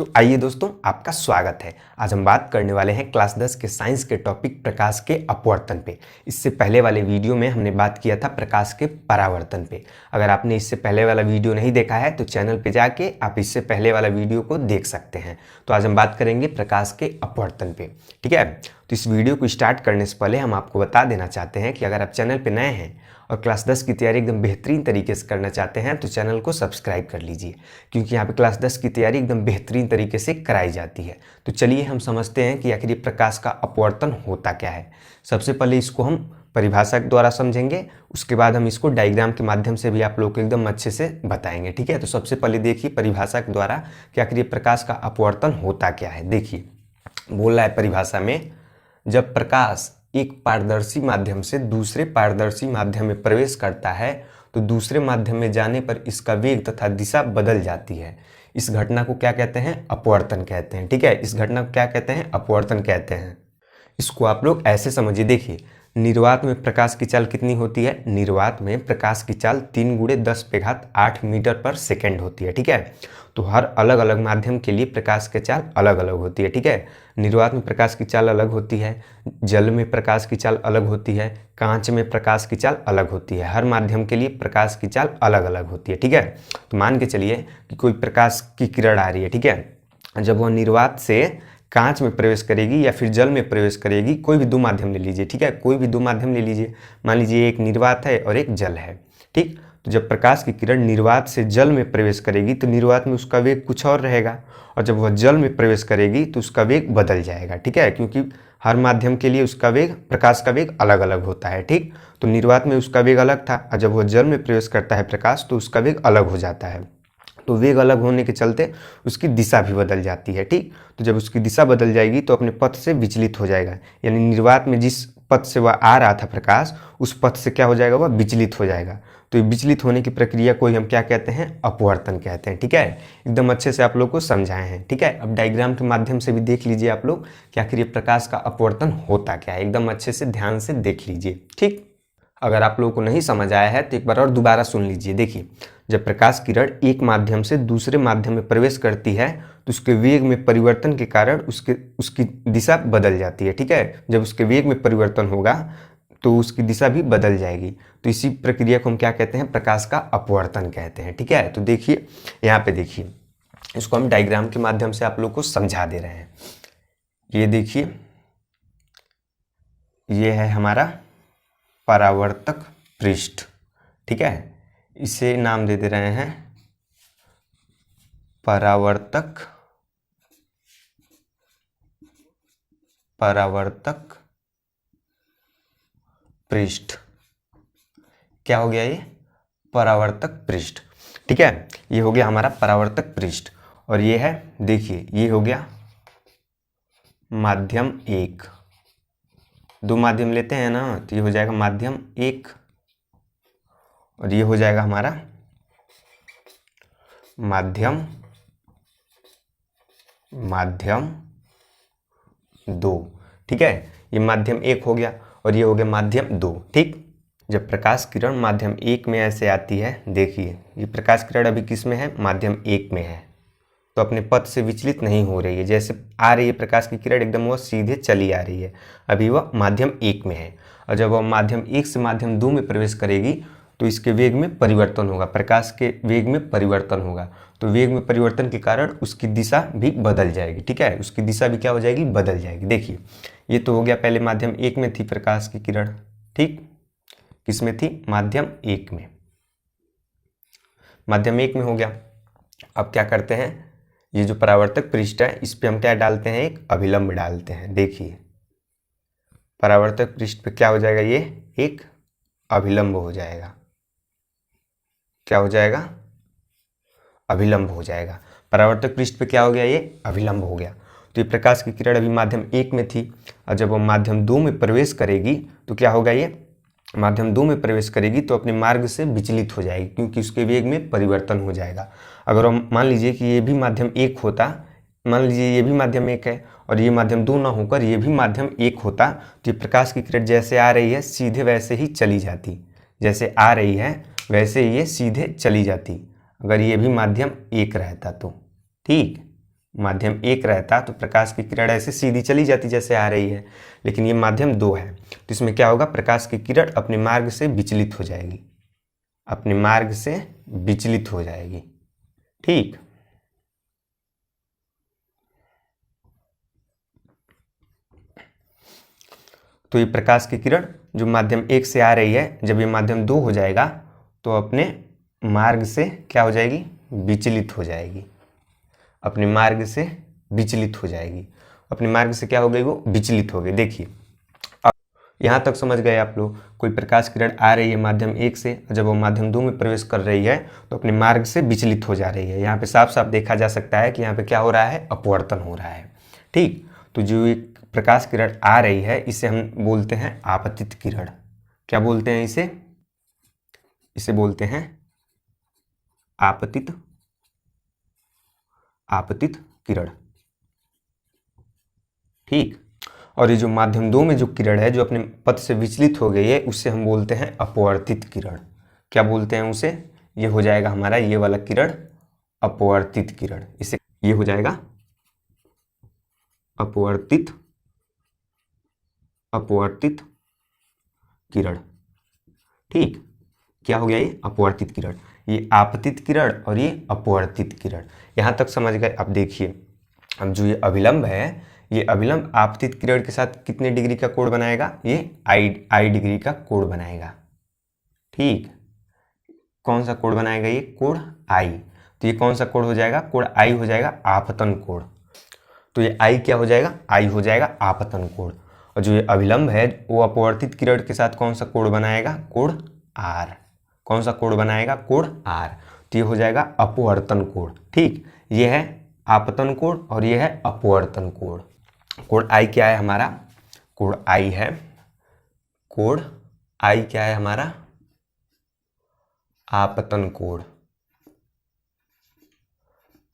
तो आइए दोस्तों, आपका स्वागत है। आज हम बात करने वाले हैं क्लास 10 के साइंस के टॉपिक प्रकाश के अपवर्तन पे। इससे पहले वाले वीडियो में हमने बात किया था प्रकाश के परावर्तन पे। अगर आपने इससे पहले वाला वीडियो नहीं देखा है तो चैनल पे जाके आप इससे पहले वाला वीडियो को देख सकते हैं। तो आज हम बात करेंगे प्रकाश के अपवर्तन पे, ठीक है। तो इस वीडियो को स्टार्ट करने से पहले हम आपको बता देना चाहते हैं कि अगर आप चैनल पर नए हैं और क्लास 10 की तैयारी एकदम बेहतरीन तरीके से करना चाहते हैं तो चैनल को सब्सक्राइब कर लीजिए, क्योंकि यहाँ पे क्लास 10 की तैयारी एकदम बेहतरीन तरीके से कराई जाती है। तो चलिए हम समझते हैं कि आखिर ये प्रकाश का अपवर्तन होता क्या है। सबसे पहले इसको हम परिभाषा के द्वारा समझेंगे, उसके बाद हम इसको डायग्राम के माध्यम से भी आप लोग को एकदम अच्छे से बताएंगे, ठीक है। तो सबसे पहले देखिए परिभाषा के द्वारा कि आखिर ये प्रकाश का अपवर्तन होता क्या है। देखिए बोल रहा है परिभाषा में, जब प्रकाश एक पारदर्शी माध्यम से दूसरे पारदर्शी माध्यम में प्रवेश करता है तो दूसरे माध्यम में जाने पर इसका वेग तथा दिशा बदल जाती है। इस घटना को क्या कहते हैं? अपवर्तन कहते हैं, ठीक है। इस घटना को क्या कहते हैं? अपवर्तन कहते हैं। इसको आप लोग ऐसे समझिए, देखिए निर्वात में प्रकाश की चाल कितनी होती है? निर्वात में प्रकाश की चाल 3 × 10⁸ मीटर पर सेकेंड होती है, ठीक है। तो हर अलग अलग माध्यम के लिए प्रकाश की चाल अलग अलग होती है, ठीक है। निर्वात में प्रकाश की चाल अलग होती है, जल में प्रकाश की चाल अलग होती है, कांच में प्रकाश की चाल अलग होती है। हर माध्यम के लिए प्रकाश की चाल अलग अलग होती है, ठीक है। तो मान के चलिए कि कोई प्रकाश की किरण आ रही है, ठीक है। जब वह निर्वात से कांच में प्रवेश करेगी या फिर जल में प्रवेश करेगी, कोई भी दो माध्यम ले लीजिए, ठीक है। कोई भी दो माध्यम ले लीजिए, मान लीजिए एक निर्वात है और एक जल है, ठीक। तो जब प्रकाश की किरण निर्वात से जल में प्रवेश करेगी तो निर्वात में उसका वेग कुछ और रहेगा, और जब वह जल में प्रवेश करेगी तो उसका वेग बदल जाएगा, ठीक है। क्योंकि हर माध्यम के लिए उसका वेग, प्रकाश का वेग अलग अलग होता है, ठीक। तो निर्वात में उसका वेग अलग था और जब वह जल में प्रवेश करता है प्रकाश तो उसका वेग अलग हो जाता है। तो वेग अलग होने के चलते उसकी दिशा भी बदल जाती है, ठीक। तो जब उसकी दिशा बदल जाएगी तो अपने पथ से विचलित हो जाएगा, यानी निर्वात में जिस पथ से वह आ रहा था प्रकाश, उस पथ से क्या हो जाएगा? वह विचलित हो जाएगा। तो ये विचलित होने की प्रक्रिया को ही हम क्या कहते हैं? अपवर्तन कहते हैं, ठीक है। एकदम अच्छे से आप लोग को समझाए हैं, ठीक है। अब डायग्राम के माध्यम से भी देख लीजिए आप लोग कि आखिर ये प्रकाश का अपवर्तन होता क्या है। एकदम अच्छे से ध्यान से देख लीजिए, ठीक। अगर आप लोगों को नहीं समझ आया है तो एक बार और दोबारा सुन लीजिए। देखिए जब प्रकाश किरण एक माध्यम से दूसरे माध्यम में प्रवेश करती है तो उसके वेग में परिवर्तन के कारण उसकी दिशा बदल जाती है, ठीक है। जब उसके वेग में परिवर्तन होगा तो उसकी दिशा भी बदल जाएगी। तो इसी प्रक्रिया को हम क्या कहते हैं? प्रकाश का अपवर्तन कहते हैं, ठीक है। तो देखिए यहाँ पे देखिए, इसको हम डायग्राम के माध्यम से आप लोग को समझा दे रहे हैं। ये देखिए, ये है हमारा परावर्तक पृष्ठ, ठीक है। इसे नाम दे दे रहे हैं परावर्तक पृष्ठ। क्या हो गया? ये परावर्तक पृष्ठ, ठीक है। ये हो गया हमारा परावर्तक पृष्ठ। और ये है, देखिए ये हो गया माध्यम 1। दो माध्यम लेते हैं ना, तो ये हो जाएगा माध्यम 1 और ये हो जाएगा हमारा माध्यम 2, ठीक है। ये माध्यम 1 हो गया और ये हो गया माध्यम 2, ठीक। जब प्रकाश किरण माध्यम 1 में ऐसे आती है, देखिए ये प्रकाश किरण अभी किस में है? माध्यम 1 में है, तो अपने पथ से विचलित नहीं हो रही है। जैसे आ रही है प्रकाश की किरण एकदम वह सीधे चली आ रही है, अभी वह माध्यम 1 में है। और जब वह माध्यम 1 से माध्यम 2 में प्रवेश करेगी तो इसके वेग में परिवर्तन होगा, प्रकाश के वेग में परिवर्तन होगा। तो वेग में परिवर्तन के कारण उसकी दिशा भी बदल जाएगी, ठीक है। उसकी दिशा भी क्या हो जाएगी? बदल जाएगी। देखिए ये तो हो गया, पहले माध्यम 1 में थी प्रकाश की किरण, ठीक। किस में थी? माध्यम 1 में। माध्यम 1 में हो गया। अब क्या करते हैं? ये जो परावर्तक पृष्ठ है इस पे हम क्या डालते हैं? एक अभिलंब डालते हैं। देखिए परावर्तक पृष्ठ पे क्या हो जाएगा? ये एक अभिलंब हो जाएगा। क्या हो जाएगा? अभिलंब हो जाएगा। परावर्तक पृष्ठ पे क्या हो गया? ये अभिलंब हो गया। तो ये प्रकाश की किरण अभी माध्यम 1 में थी और जब वो माध्यम 2 में प्रवेश करेगी तो क्या होगा? ये माध्यम 2 में प्रवेश करेगी तो अपने मार्ग से विचलित हो जाएगी, क्योंकि उसके वेग में परिवर्तन हो जाएगा। अगर हम मान लीजिए कि ये भी माध्यम 1 होता, मान लीजिए ये भी माध्यम 1 है और ये माध्यम 2 ना होकर ये भी माध्यम 1 होता, तो ये प्रकाश की किरण जैसे आ रही है सीधे वैसे ही चली जाती, जैसे आ रही है वैसे ये सीधे चली जाती, अगर ये भी माध्यम 1 रहता तो, ठीक। माध्यम 1 रहता तो प्रकाश की किरण ऐसे सीधी चली जाती जैसे आ रही है, लेकिन ये माध्यम 2 है, तो इसमें क्या होगा, प्रकाश की किरण अपने मार्ग से विचलित हो जाएगी, अपने मार्ग से विचलित हो जाएगी। ठीक, तो ये प्रकाश की किरण जो माध्यम 1 से आ रही है, जब ये माध्यम 2 हो जाएगा तो अपने मार्ग से क्या हो जाएगी, विचलित हो जाएगी, अपने मार्ग से विचलित हो जाएगी। अपने मार्ग से क्या हो गई, वो विचलित हो गई। देखिए अब यहाँ तक समझ गए आप लोग, कोई प्रकाश किरण आ रही है माध्यम 1 से, जब वो माध्यम 2 में प्रवेश कर रही है तो अपने मार्ग से विचलित हो जा रही है। यहाँ पे साफ साफ देखा जा सकता है कि यहाँ पे क्या हो रहा है, अपवर्तन हो रहा है। ठीक, तो जो एक प्रकाश किरण आ रही है इसे हम बोलते हैं आपतित किरण। क्या बोलते हैं इसे, इसे बोलते हैं आपतित किरण। ठीक, और ये जो माध्यम 2 में जो किरण है जो अपने पथ से विचलित हो गई है उससे हम बोलते हैं अपवर्तित किरण। क्या बोलते हैं उसे, ये हो जाएगा हमारा ये वाला किरण अपवर्तित किरण। इसे ये हो जाएगा अपवर्तित किरण। ठीक, क्या हो गया, ये अपवर्तित किरण, ये आपतित किरण और ये अपवर्तित किरण। यहाँ तक समझ गए। अब देखिए, अब जो ये अभिलंब है, ये अभिलंब आपतित किरण के साथ कितने डिग्री का कोण बनाएगा, ये आई डिग्री का कोण बनाएगा। ठीक, कौन सा कोण बनाएगा, ये कोण आई। तो ये कौन सा कोण हो जाएगा, कोण आई हो जाएगा आपतन कोण। तो ये आई क्या हो जाएगा, आई हो जाएगा आपतन कोण। और जो ये अभिलंब है वो अपवर्तित किरण के साथ कौन सा कोण बनाएगा, कोण आर। कौन सा कोण बनाएगा, कोण आर। तो ये हो जाएगा अपवर्तन कोण। ठीक, ये है आपतन कोण और ये है अपवर्तन कोण। कोण आई क्या है हमारा, कोण आई है, कोण आई क्या है हमारा, आपतन कोण,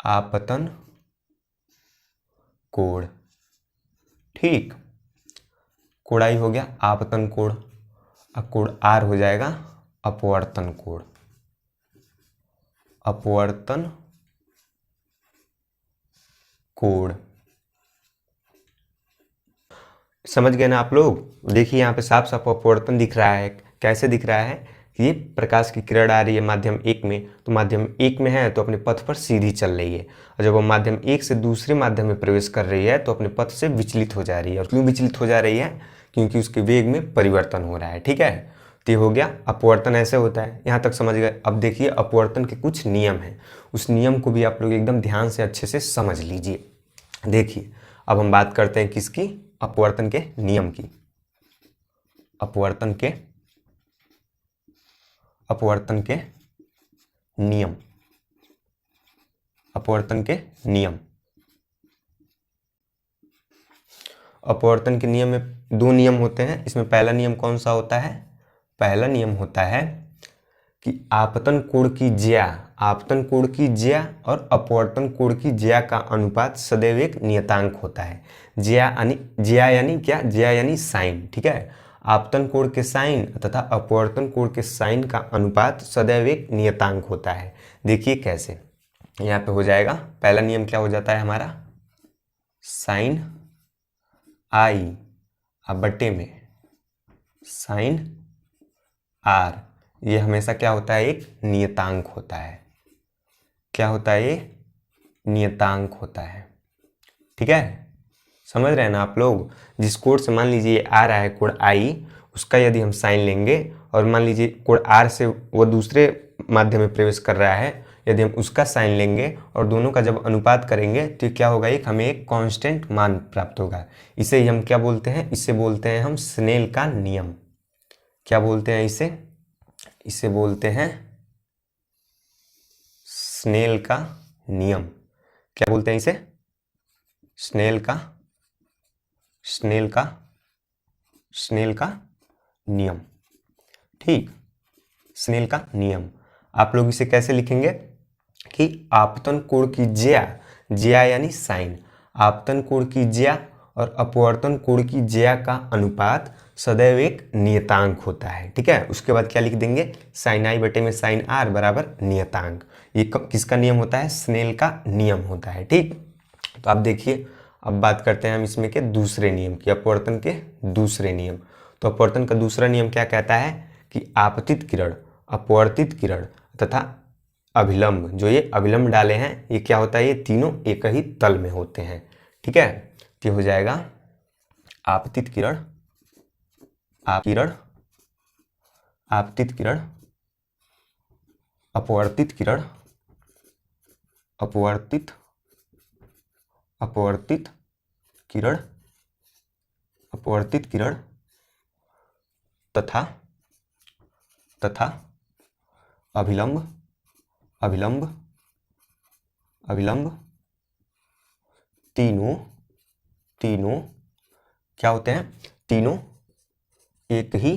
आपतन कोण। ठीक, कोण आई हो गया आपतन कोण, और कोण आर हो जाएगा अपवर्तन कोण, अपवर्तन कोण। समझ गए ना आप लोग। देखिए यहाँ पे साफ साफ अपवर्तन दिख रहा है। कैसे दिख रहा है कि ये प्रकाश की किरण आ रही है माध्यम 1 में, तो माध्यम 1 में है तो अपने पथ पर सीधी चल रही है, और जब वो माध्यम 1 से दूसरे माध्यम में प्रवेश कर रही है तो अपने पथ से विचलित हो जा रही है। और क्यों विचलित हो जा रही है, क्योंकि उसके वेग में परिवर्तन हो रहा है। ठीक है, तो ये हो गया अपवर्तन, ऐसे होता है। यहाँ तक समझ गए। अब देखिए अपवर्तन के कुछ नियम हैं, उस नियम को भी आप लोग एकदम ध्यान से अच्छे से समझ लीजिए। देखिए अब हम बात करते हैं किसकी, अपवर्तन के नियम की। अपवर्तन के नियम, अपवर्तन के नियम। अपवर्तन के नियम में 2 नियम होते हैं। इसमें पहला नियम कौन सा होता है, पहला नियम होता है कि आपतन कोण की ज्या, आपतन कोण की ज्या और अपवर्तन कोण की ज्या का अनुपात सदैव एक नियतांक होता है। ज्या यानी क्या, ज्या यानी साइन। ठीक है, आपतन कोण के साइन तथा अपवर्तन कोण के साइन का अनुपात सदैव एक नियतांक होता है। देखिए कैसे, यहाँ पे हो जाएगा, पहला नियम क्या हो जाता है हमारा, साइन आई अब बट्टे में साइन आर, ये हमेशा क्या होता है, एक नियतांक होता है। क्या होता है, ये नियतांक होता है। ठीक है, समझ रहे हैं ना आप लोग। जिस कोण से मान लीजिए आ रहा है कोण आई, उसका यदि हम साइन लेंगे, और मान लीजिए कोण आर से वो दूसरे माध्यम में प्रवेश कर रहा है, यदि हम उसका साइन लेंगे और दोनों का जब अनुपात करेंगे तो क्या होगा, एक हमें एक कांस्टेंट मान प्राप्त होगा। इसे ही हम क्या बोलते हैं, इसे बोलते हैं हम स्नेल का नियम। क्या बोलते हैं इसे, इसे बोलते हैं स्नेल का नियम। क्या बोलते हैं इसे, स्नेल का नियम। ठीक, स्नेल का नियम। आप लोग इसे कैसे लिखेंगे कि आपतन कोण की ज्या यानी साइन, आपतन कोण की ज्या और अपवर्तन कोण की ज्या का अनुपात सदैव एक नियतांक होता है। ठीक है, उसके बाद क्या लिख देंगे, साइन आई बटे में साइन आर बराबर नियतांक। ये किसका नियम होता है, स्नेल का नियम होता है। ठीक, तो आप देखिए, अब बात करते हैं हम इसमें के दूसरे नियम की, अपवर्तन के दूसरे नियम। तो अपवर्तन का दूसरा नियम क्या कहता है कि आपतित किरण, अपवर्तित किरण तथा अभिलंब, जो ये अभिलंब डाले हैं ये क्या होता है, ये तीनों एक ही तल में होते हैं। ठीक है, तो हो जाएगा आपतित किरण, आपतित किरण, अपवर्तित किरण, अपवर्तित किरण, अपवर्तित किरण तथा अभिलंब तीनों क्या होते हैं, तीनों एक ही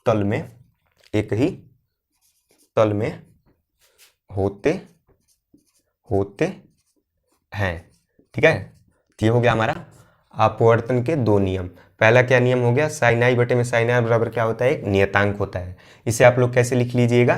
तल में होते हैं। ठीक है, तो ये हो गया हमारा अपवर्तन के दो नियम। पहला क्या नियम हो गया, साइन आई बटे में साइन आई बराबर क्या होता है, एक नियतांक होता है। इसे आप लोग कैसे लिख लीजिएगा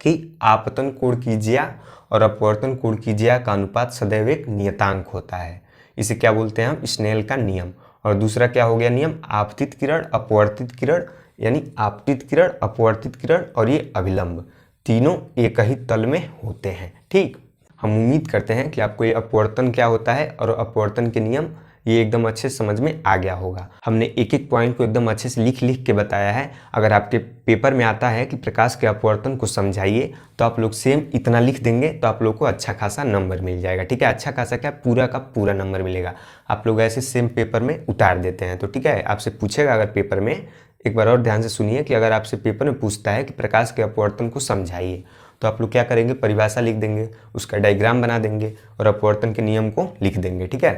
कि आपतन कोण की ज्या और अपवर्तन कोण की ज्या का अनुपात सदैव एक नियतांक होता है। इसे क्या बोलते हैं हम, स्नेल का नियम। और दूसरा क्या हो गया नियम, आपतित किरण, अपवर्तित किरण, यानी आपतित किरण, अपवर्तित किरण और ये अभिलंब तीनों एक ही तल में होते हैं। ठीक, हम उम्मीद करते हैं कि आपको ये अपवर्तन क्या होता है और अपवर्तन के नियम ये एकदम अच्छे से समझ में आ गया होगा। हमने एक एक पॉइंट को एकदम अच्छे से लिख के बताया है। अगर आपके पेपर में आता है कि प्रकाश के अपवर्तन को समझाइए, तो आप लोग सेम इतना लिख देंगे तो आप लोग को अच्छा खासा नंबर मिल जाएगा। ठीक है, अच्छा खासा क्या, पूरा का पूरा नंबर मिलेगा। आप लोग ऐसे सेम पेपर में उतार देते हैं। तो ठीक है, आपसे पूछेगा अगर पेपर में, एक बार और ध्यान से सुनिए कि अगर आपसे पेपर में पूछता है कि प्रकाश के अपवर्तन को समझाइए, तो आप लोग क्या करेंगे, परिभाषा लिख देंगे, उसका डायग्राम बना देंगे और अपवर्तन के नियम को लिख देंगे। ठीक है,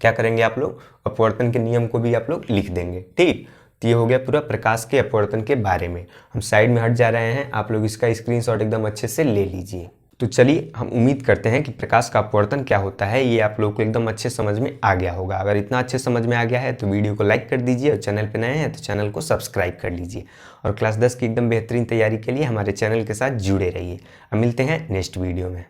क्या करेंगे आप लोग, अपवर्तन के नियम को भी आप लोग लिख देंगे। ठीक, तो ये हो गया पूरा प्रकाश के अपवर्तन के बारे में। हम साइड में हट जा रहे हैं, आप लोग इसका स्क्रीनशॉट एकदम अच्छे से ले लीजिए। तो चलिए, हम उम्मीद करते हैं कि प्रकाश का अपवर्तन क्या होता है ये आप लोग को एकदम अच्छे समझ में आ गया होगा। अगर इतना अच्छे समझ में आ गया है तो वीडियो को लाइक कर दीजिए और चैनल पे नए हैं तो चैनल को सब्सक्राइब कर लीजिए। और क्लास 10 की एकदम बेहतरीन तैयारी के लिए हमारे चैनल के साथ जुड़े रहिए। अब मिलते हैं नेक्स्ट वीडियो में।